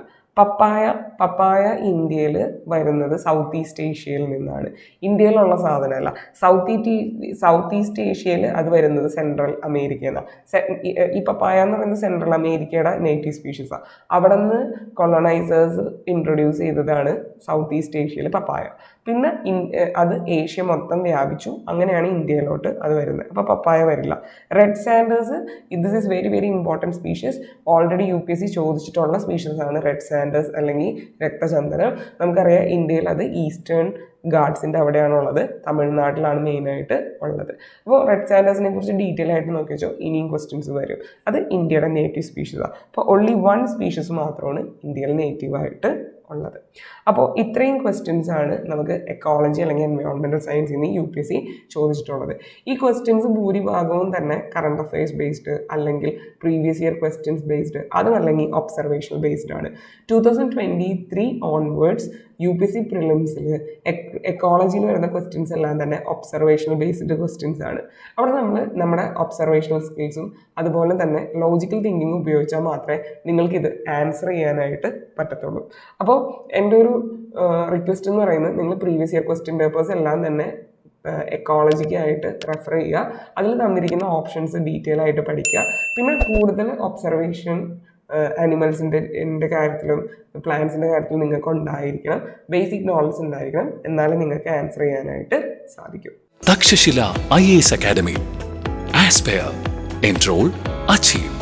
പപ്പായ ഇന്ത്യയിൽ വരുന്നത് സൗത്ത് ഈസ്റ്റ് ഏഷ്യയിൽ നിന്നാണ്. ഇന്ത്യയിലുള്ള സാധനമല്ല. സൗത്ത് ഈസ്റ്റ് ഏഷ്യയിൽ അത് വരുന്നത് സെൻട്രൽ അമേരിക്കയിൽ നിന്നാണ്. ഈ പപ്പായ എന്ന് പറയുന്നത് സെൻട്രൽ അമേരിക്കയുടെ നേറ്റീവ് സ്പീഷീസാണ്. അവിടെ നിന്ന് കൊളോണൈസേഴ്സ് ഇൻട്രൊഡ്യൂസ് ചെയ്തതാണ് സൗത്ത് ഈസ്റ്റ് ഏഷ്യയിൽ പപ്പായ. പിന്നെ അത് ഏഷ്യ മൊത്തം വ്യാപിച്ചു. അങ്ങനെയാണ് ഇന്ത്യയിലോട്ട് അത് വരുന്നത്. അപ്പോൾ പപ്പായ വരില്ല. Red Sanders, this is very very important species. Already UPSC ചോദിച്ചിട്ടുള്ള സ്പീഷീസ് ആണ് റെഡ് സാൻഡേഴ്സ് അല്ലെങ്കിൽ രക്തചന്ദനം. നമുക്കറിയാം ഇന്ത്യയിൽ അത് ഈസ്റ്റേൺ ഗാർഡ്സിൻ്റെ അവിടെയാണുള്ളത്. തമിഴ്നാട്ടിലാണ് മെയിനായിട്ട് ഉള്ളത്. അപ്പോൾ റെഡ് സാൻഡേഴ്സിനെ കുറിച്ച് ഡീറ്റെയിൽ ആയിട്ട് നോക്കി വെച്ചോ, ഇനിയും ക്വസ്റ്റ്യൻസ് വരും. അത് ഇന്ത്യയുടെ നേറ്റീവ് സ്പീഷീസാണ്. അപ്പോൾ ഓൺലി 1 സ്പീഷീസ് മാത്രമാണ് ഇന്ത്യയിൽ നേറ്റീവായിട്ട് ഉള്ളത്. അപ്പോൾ ഇത്രയും ക്വസ്റ്റ്യൻസ് ആണ് നമുക്ക് എക്കോളജി അല്ലെങ്കിൽ എൻവയോൺമെൻറ്റൽ സയൻസിൽ നിന്ന് UPSC ചോദിച്ചിട്ടുള്ളത്. ഈ ക്വസ്റ്റ്യൻസ് ഭൂരിഭാഗവും തന്നെ കറണ്ട് അഫയേഴ്സ് ബേസ്ഡ് അല്ലെങ്കിൽ പ്രീവിയസ് ഇയർ ക്വസ്റ്റ്യൻസ് ബേസ്ഡ്, അതും അല്ലെങ്കിൽ ഒബ്സർവേഷണൽ ബേസ്ഡ് ആണ്. 2023 ഓൺവേർഡ്സ് UPSC പ്രിലിംസിൽ എക്കോളജിയിൽ വരുന്ന ക്വസ്റ്റ്യൻസ് എല്ലാം തന്നെ ഒബ്സർവേഷണൽ ബേസ്ഡ് ക്വസ്റ്റ്യൻസ് ആണ്. അവിടെ നമ്മൾ നമ്മുടെ ഒബ്സർവേഷണൽ സ്കിൽസും അതുപോലെ തന്നെ ലോജിക്കൽ തിങ്കിങ്ങും ഉപയോഗിച്ചാൽ മാത്രമേ നിങ്ങൾക്കിത് ആൻസർ ചെയ്യാനായിട്ട് പറ്റത്തുള്ളൂ. അപ്പോൾ എൻ്റെ ഒരു റിക്വസ്റ്റ് എന്ന് പറയുന്നത്, നിങ്ങൾ പ്രീവിയസ് ഇയർ ക്വസ്റ്റ്യൻ പേപ്പേഴ്സ് എല്ലാം തന്നെ എക്കോളജിക്കായിട്ട് റെഫർ ചെയ്യുക. അതിൽ തന്നിരിക്കുന്ന ഓപ്ഷൻസ് ഡീറ്റെയിൽ ആയിട്ട് പഠിക്കുക. പിന്നെ കൂടുതൽ ഒബ്സർവേഷൻ അനിമൽസിൻ്റെ കാര്യത്തിലും പ്ലാന്റ്സിൻ്റെ കാര്യത്തിലും നിങ്ങൾക്ക് ഉണ്ടായിരിക്കണം. ബേസിക് നോളജ് ഉണ്ടായിരിക്കണം. എന്നാലും നിങ്ങൾക്ക് ആൻസർ ചെയ്യാനായിട്ട് സാധിക്കും. Takshashila IAS academy. Aspire, enrol, achieve.